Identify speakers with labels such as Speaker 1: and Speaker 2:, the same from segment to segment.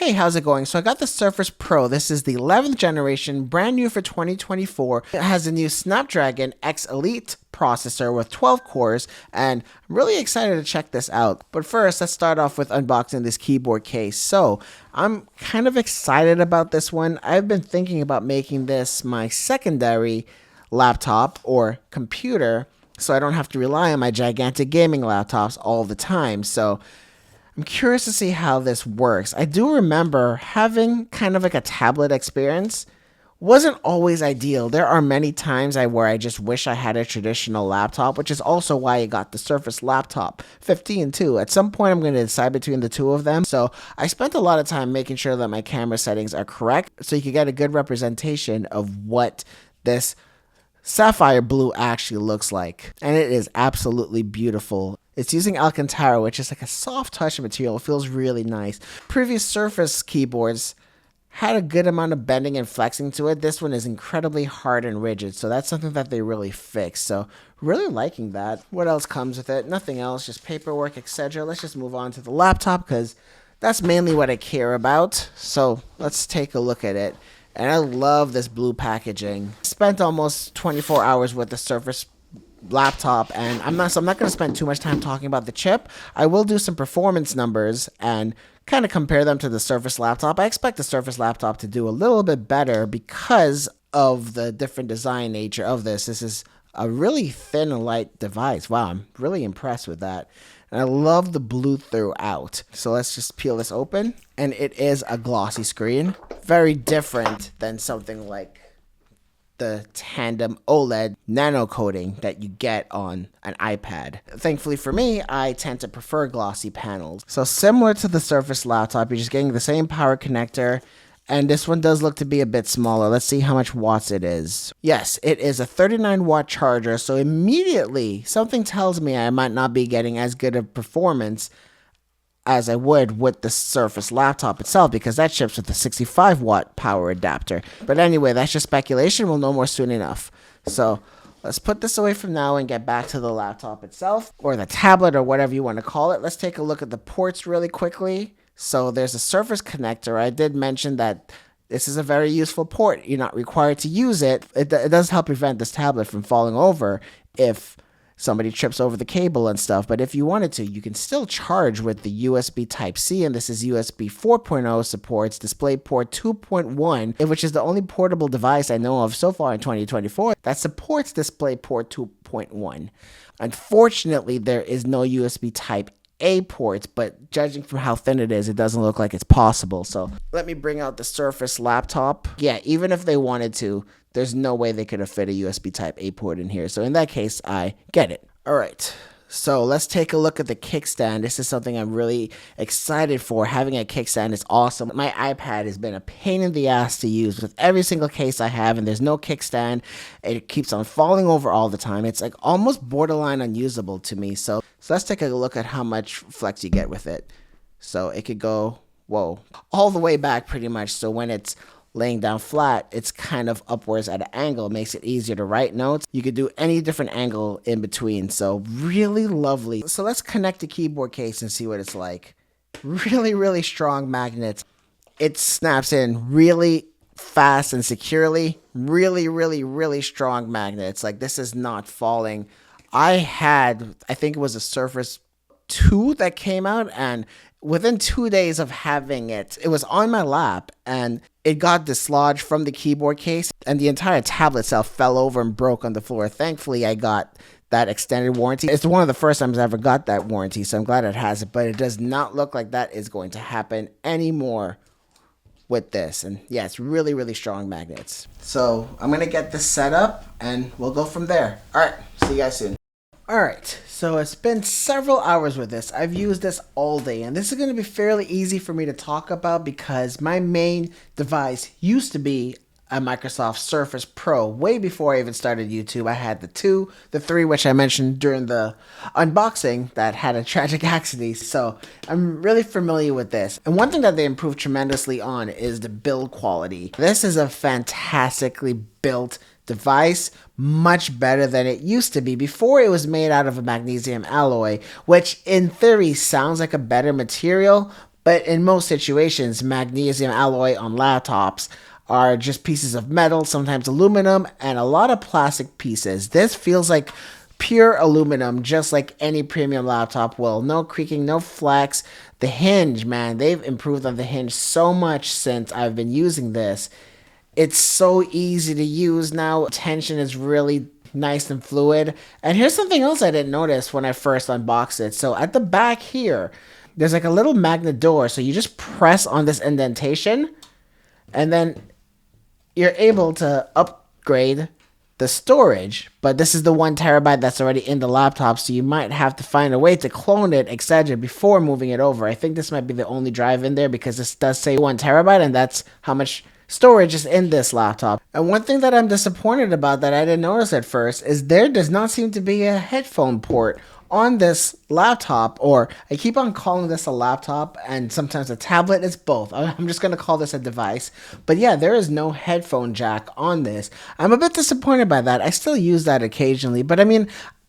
Speaker 1: Hey, how's it going? So I got the Surface Pro. This is the 11th generation, brand new for 2024. It has a new Snapdragon X Elite processor with 12 cores, and I'm really excited to check this out. But first, let's start off with unboxing this keyboard case. So I'm kind of excited about this one. I've been thinking about making this my secondary laptop or computer, so I don't have to rely on my gigantic gaming laptops all the time. So I'm curious to see how this works. I do remember having kind of like a tablet experience. Wasn't always ideal. There are many times where I just wish I had a traditional laptop, which is also why I got the Surface Laptop 15 too. At some point, I'm going to decide between the two of them. So I spent a lot of time making sure that my camera settings are correct so you can get a good representation of what this sapphire blue actually looks like. And it is absolutely beautiful. It's using Alcantara, which is like a soft touch material. It feels really nice. Previous Surface keyboards had a good amount of bending and flexing to it. This one is incredibly hard and rigid, so that's something that they really fixed. So really liking that. What else comes with it? Nothing else, just paperwork, etc. Let's just move on to the laptop because that's mainly what I care about. So let's take a look at it. And I love this blue packaging. Spent almost 24 hours with the Surface laptop, and I'm not going to spend too much time talking about the chip. I will do some performance numbers and kind of compare them to the Surface laptop. I expect the Surface laptop to do a little bit better because of the different design nature of this. This is a really thin and light device. Wow, I'm really impressed with that. And I love the blue throughout. So let's just peel this open. And it is a glossy screen. Very different than something like the tandem OLED nano coating that you get on an iPad. Thankfully for me, I tend to prefer glossy panels. So similar to the Surface laptop, you're just getting the same power connector, and this one does look to be a bit smaller. Let's see how much watts it is. Yes, it is a 39 watt charger, so immediately something tells me I might not be getting as good of performance as I would with the Surface laptop itself, because that ships with a 65 watt power adapter. But anyway, that's just speculation. We'll know more soon enough. So let's put this away from now and get back to the laptop itself, or the tablet, or whatever you want to call it. Let's take a look at the ports really quickly. So there's a Surface connector. I did mention that this is a very useful port. You're not required to use it. It does help prevent this tablet from falling over if somebody trips over the cable and stuff. But if you wanted to, you can still charge with the USB Type-C, and this is USB 4.0, supports DisplayPort 2.1, which is the only portable device I know of so far in 2024 that supports DisplayPort 2.1. Unfortunately, there is no USB Type-A ports, but judging from how thin it is, it doesn't look like it's possible. So let me bring out the Surface laptop. Yeah, even if they wanted to, there's no way they could have fit a USB Type-A port in here. So in that case, I get it. All right, so let's take a look at the kickstand. This is something I'm really excited for. Having a kickstand is awesome. My iPad has been a pain in the ass to use with every single case I have, and there's no kickstand. It keeps on falling over all the time. It's like almost borderline unusable to me. So let's take a look at how much flex you get with it. So it could go, whoa, all the way back pretty much. So when it's laying down flat, it's kind of upwards at an angle. It makes it easier to write notes. You could do any different angle in between. So really lovely. So let's connect the keyboard case and see what it's like. Really, really strong magnets. It snaps in really fast and securely. Really, really, really strong magnets. Like, this is not falling. I think it was a Surface 2 that came out, and within 2 days of having it, it was on my lap, and it got dislodged from the keyboard case, and the entire tablet itself fell over and broke on the floor. Thankfully, I got that extended warranty. It's one of the first times I ever got that warranty, so I'm glad it has it, but it does not look like that is going to happen anymore with this. And yeah, it's really, really strong magnets. So I'm going to get this set up, and we'll go from there. All right, see you guys soon. Alright, so it's been several hours with this. I've used this all day, and this is going to be fairly easy for me to talk about because my main device used to be a Microsoft Surface Pro. Way before I even started YouTube, I had the 2, the 3, which I mentioned during the unboxing, that had a tragic accident. So I'm really familiar with this. And one thing that they improved tremendously on is the build quality. This is a fantastically built device, much better than it used to be before it was made out of a magnesium alloy, which in theory sounds like a better material, But in most situations, magnesium alloy on laptops are just pieces of metal, sometimes aluminum, and a lot of plastic pieces. This feels like pure aluminum, just like any premium laptop will. No creaking, no flex. The hinge, man, they've improved on the hinge so much since I've been using this. It's so easy to use now. Tension is really nice and fluid. And here's something else I didn't notice when I first unboxed it. So at the back here, there's like a little magnet door. So you just press on this indentation and then you're able to upgrade the storage. But this is the 1 TB that's already in the laptop, so you might have to find a way to clone it, etc., before moving it over. I think this might be the only drive in there because this does say 1 TB, and that's how much storage is in this laptop. And one thing that I'm disappointed about that I didn't notice at first is there does not seem to be a headphone port on this laptop, or I keep on calling this a laptop and sometimes a tablet. It's both. I'm just going to call this a device. But yeah, there is no headphone jack on this. I'm a bit disappointed by that. I still use that occasionally, but I mean,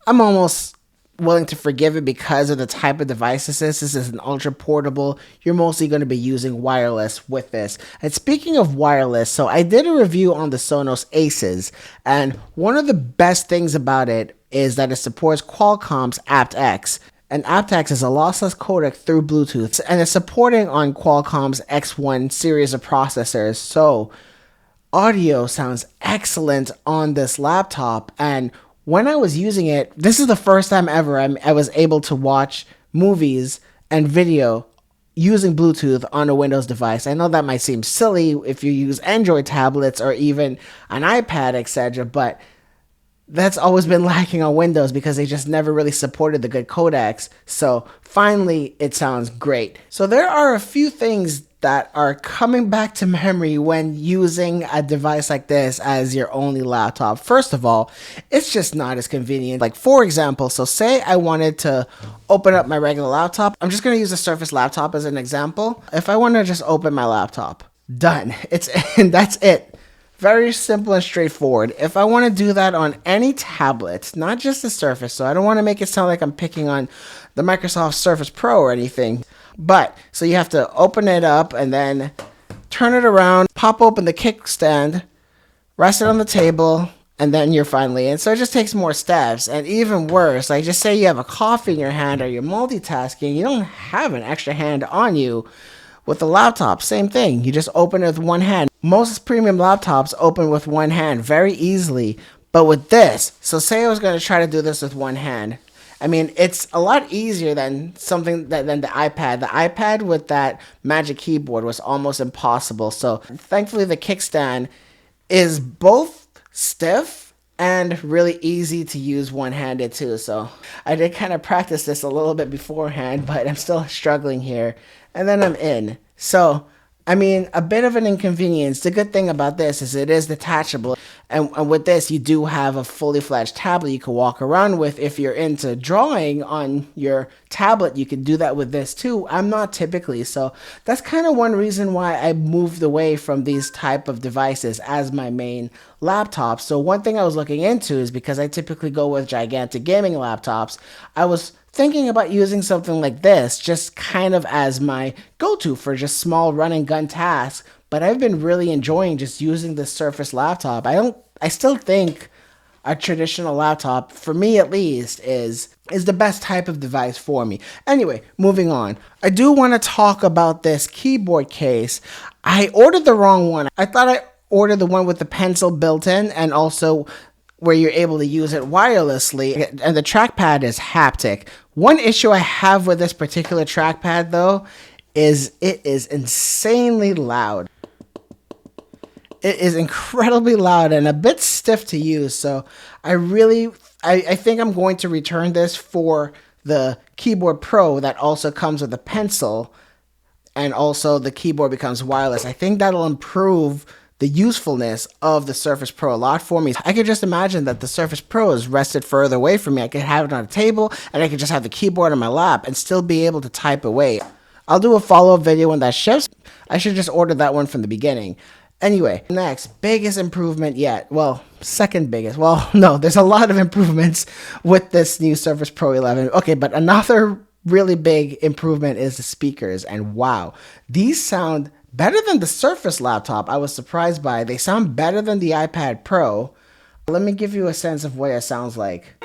Speaker 1: I'm almost willing to forgive it because of the type of device this is. This is an ultra portable. You're mostly going to be using wireless with this. And speaking of wireless, so I did a review on the Sonos Aces, and one of the best things about it is that it supports Qualcomm's aptX. And aptX is a lossless codec through Bluetooth, and it's supporting on Qualcomm's X1 series of processors. So audio sounds excellent on this laptop, and when I was using it, this is the first time ever I was able to watch movies and video using Bluetooth on a Windows device. I know that might seem silly if you use Android tablets or even an iPad, etc., but that's always been lacking on Windows because they just never really supported the good codecs. So finally, it sounds great. So there are a few things that are coming back to memory when using a device like this as your only laptop. First of all, it's just not as convenient. Like, for example, so say I wanted to open up my regular laptop. I'm just going to use a Surface laptop as an example. If I want to just open my laptop, done. And that's it. Very simple and straightforward. If I want to do that on any tablet, not just the Surface, so I don't want to make it sound like I'm picking on the Microsoft Surface Pro or anything. But, so you have to open it up and then turn it around, pop open the kickstand, rest it on the table, and then you're finally in. So it just takes more steps. And even worse, like just say you have a coffee in your hand or you're multitasking, you don't have an extra hand on you. With the laptop, same thing. You just open it with one hand. Most premium laptops open with one hand very easily. But with this, so say I was going to try to do this with one hand. I mean, it's a lot easier than than the iPad. The iPad with that Magic Keyboard was almost impossible. So thankfully the kickstand is both stiff and really easy to use one-handed too. So I did kind of practice this a little bit beforehand, but I'm still struggling here. And then I'm in. So, I mean, a bit of an inconvenience. The good thing about this is it is detachable. And with this, you do have a fully fledged tablet you can walk around with. If you're into drawing on your tablet, you can do that with this too. I'm not typically. So that's kind of one reason why I moved away from these type of devices as my main laptop. So one thing I was looking into is because I typically go with gigantic gaming laptops, I was thinking about using something like this just kind of as my go-to for just small run and gun tasks. But I've been really enjoying just using the Surface laptop. I still think a traditional laptop, for me at least, is the best type of device for me. Anyway, moving on. I do want to talk about this keyboard case. I ordered the wrong one. I thought I ordered the one with the pencil built in and also where you're able to use it wirelessly, and the trackpad is haptic. One issue I have with this particular trackpad, though, is it is insanely loud. It is incredibly loud and a bit stiff to use, so I think I'm going to return this for the Keyboard Pro that also comes with a pencil, and also the keyboard becomes wireless. I think that'll improve the usefulness of the Surface Pro a lot for me. I could just imagine that the Surface Pro is rested further away from me. I could have it on a table, and I could just have the keyboard on my lap and still be able to type away. I'll do a follow-up video when that ships. I should just order that one from the beginning. Anyway, next, biggest improvement yet. Well, second biggest. Well, no, there's a lot of improvements with this new Surface Pro 11. Okay, but another really big improvement is the speakers, and wow, these sound better than the Surface laptop. I was surprised by. They sound better than the iPad Pro. Let me give you a sense of what it sounds like.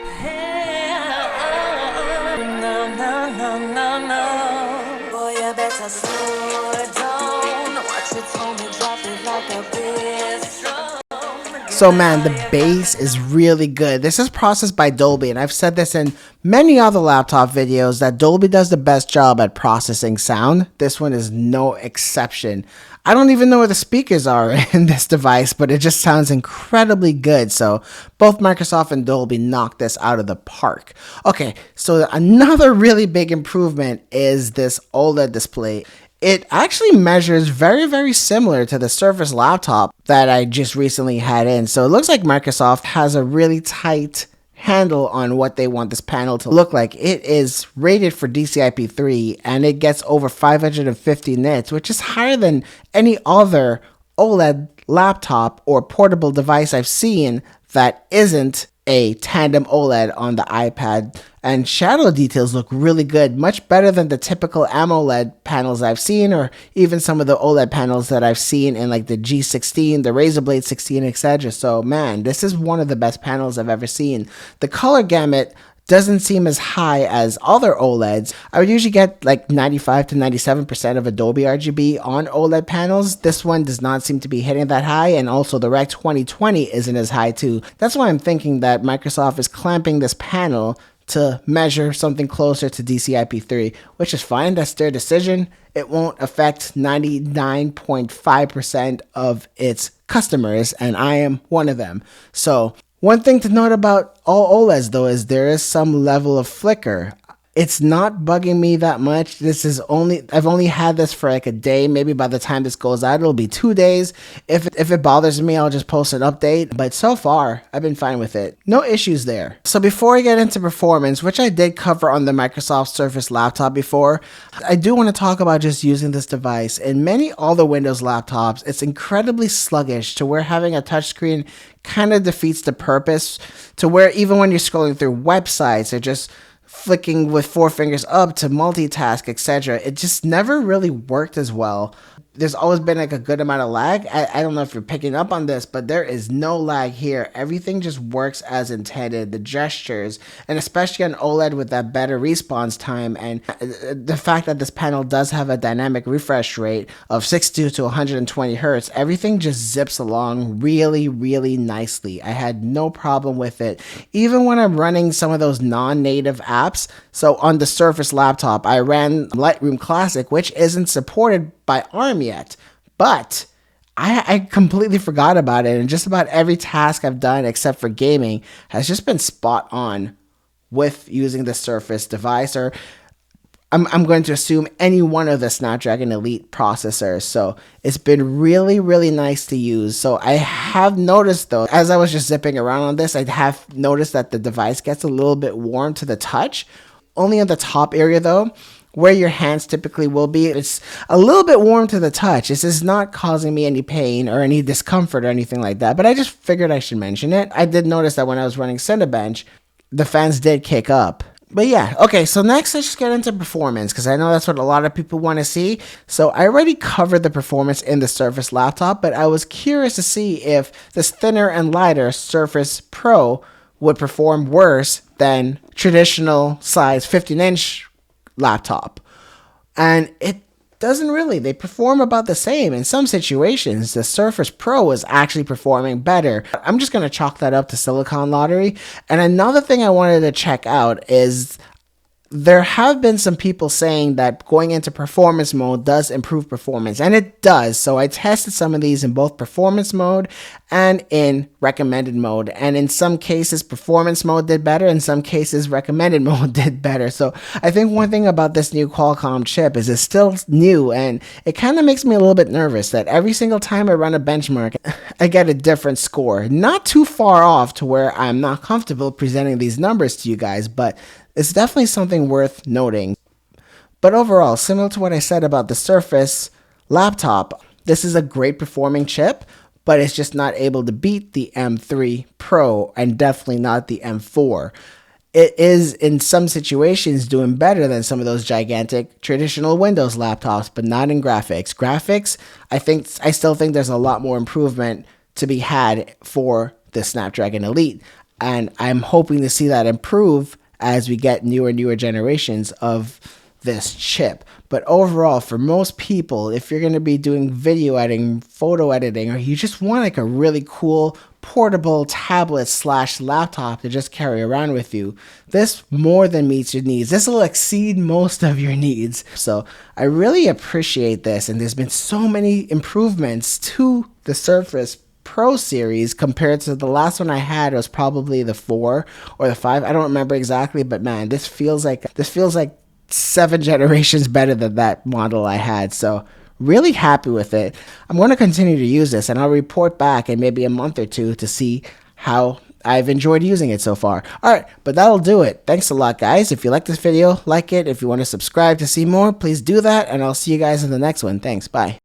Speaker 1: So man, the bass is really good. This is processed by Dolby, and I've said this in many other laptop videos that Dolby does the best job at processing sound. This one is no exception. I don't even know where the speakers are in this device, but it just sounds incredibly good. So both Microsoft and Dolby knocked this out of the park. Okay, so another really big improvement is this OLED display. It actually measures very, very similar to the Surface laptop that I just recently had in. So it looks like Microsoft has a really tight handle on what they want this panel to look like. It is rated for DCI-P3 and it gets over 550 nits, which is higher than any other OLED laptop or portable device I've seen that isn't a tandem OLED on the iPad. And shadow details look really good, much better than the typical AMOLED panels I've seen, or even some of the OLED panels that I've seen in like the G16, the Razer Blade 16, etc. So man, this is one of the best panels I've ever seen. The color gamut doesn't seem as high as other OLEDs. I would usually get like 95 to 97% of Adobe RGB on OLED panels. This one does not seem to be hitting that high, and also the Rec 2020 isn't as high too. That's why I'm thinking that Microsoft is clamping this panel to measure something closer to DCI-P3, which is fine. That's their decision. It won't affect 99.5% of its customers, and I am one of them. So one thing to note about all OLEDs though is there is some level of flicker. It's not bugging me that much. I've only had this for like a day. Maybe by the time this goes out, it'll be 2 days. If it bothers me, I'll just post an update. But so far, I've been fine with it. No issues there. So before I get into performance, which I did cover on the Microsoft Surface laptop before, I do want to talk about just using this device. In many other Windows laptops, it's incredibly sluggish to where having a touchscreen kind of defeats the purpose, to where even when you're scrolling through websites or just flicking with 4 fingers up to multitask, etc. It just never really worked as well. There's always been like a good amount of lag. I don't know if you're picking up on this, but there is no lag here. Everything just works as intended. The gestures, and especially on OLED with that better response time, and the fact that this panel does have a dynamic refresh rate of 60 to 120 hertz, everything just zips along really, really nicely. I had no problem with it. Even when I'm running some of those non-native apps, so on the Surface laptop, I ran Lightroom Classic, which isn't supported by ARM yet, but I completely forgot about it, and just about every task I've done except for gaming has just been spot on with using the Surface device, or I'm going to assume any one of the Snapdragon Elite processors. So it's been really, really nice to use. So I have noticed though, as I was just zipping around on this, I have noticed that the device gets a little bit warm to the touch, only on the top area though, where your hands typically will be. It's a little bit warm to the touch. This is not causing me any pain or any discomfort or anything like that, but I just figured I should mention it. I did notice that when I was running Cinebench, the fans did kick up. But yeah, okay, so next let's just get into performance, because I know that's what a lot of people want to see. So I already covered the performance in the Surface laptop, but I was curious to see if this thinner and lighter Surface Pro would perform worse than traditional size 15-inch laptop, and it doesn't really. They perform about the same. In some situations, the Surface Pro is actually performing better. I'm just going to chalk that up to Silicon Lottery. And another thing I wanted to check out is there have been some people saying that going into performance mode does improve performance, and it does. So I tested some of these in both performance mode and in recommended mode, and in some cases performance mode did better, in some cases recommended mode did better. So I think one thing about this new Qualcomm chip is it's still new, and it kind of makes me a little bit nervous that every single time I run a benchmark I get a different score. Not too far off to where I'm not comfortable presenting these numbers to you guys, but it's definitely something worth noting. But overall, similar to what I said about the Surface laptop, this is a great performing chip, but it's just not able to beat the M3 Pro and definitely not the M4. it is in some situations doing better than some of those gigantic traditional Windows laptops, but not in graphics. Graphics, I still think there's a lot more improvement to be had for the Snapdragon Elite, and I'm hoping to see that improve as we get newer generations of this chip. But overall, for most people, if you're going to be doing video editing, photo editing, or you just want like a really cool portable tablet slash laptop to just carry around with you, this more than meets your needs. This will exceed most of your needs. So I really appreciate this, and there's been so many improvements to the Surface Pro series compared to the last one I had. It was probably the 4 or the 5. I don't remember exactly, but man, this feels like 7 generations better than that model I had. So really happy with it. I'm going to continue to use this, and I'll report back in maybe a month or two to see how I've enjoyed using it so far. Alright, but that'll do it. Thanks a lot, guys. If you like this video, like it. If you want to subscribe to see more, please do that, and I'll see you guys in the next one. Thanks. Bye.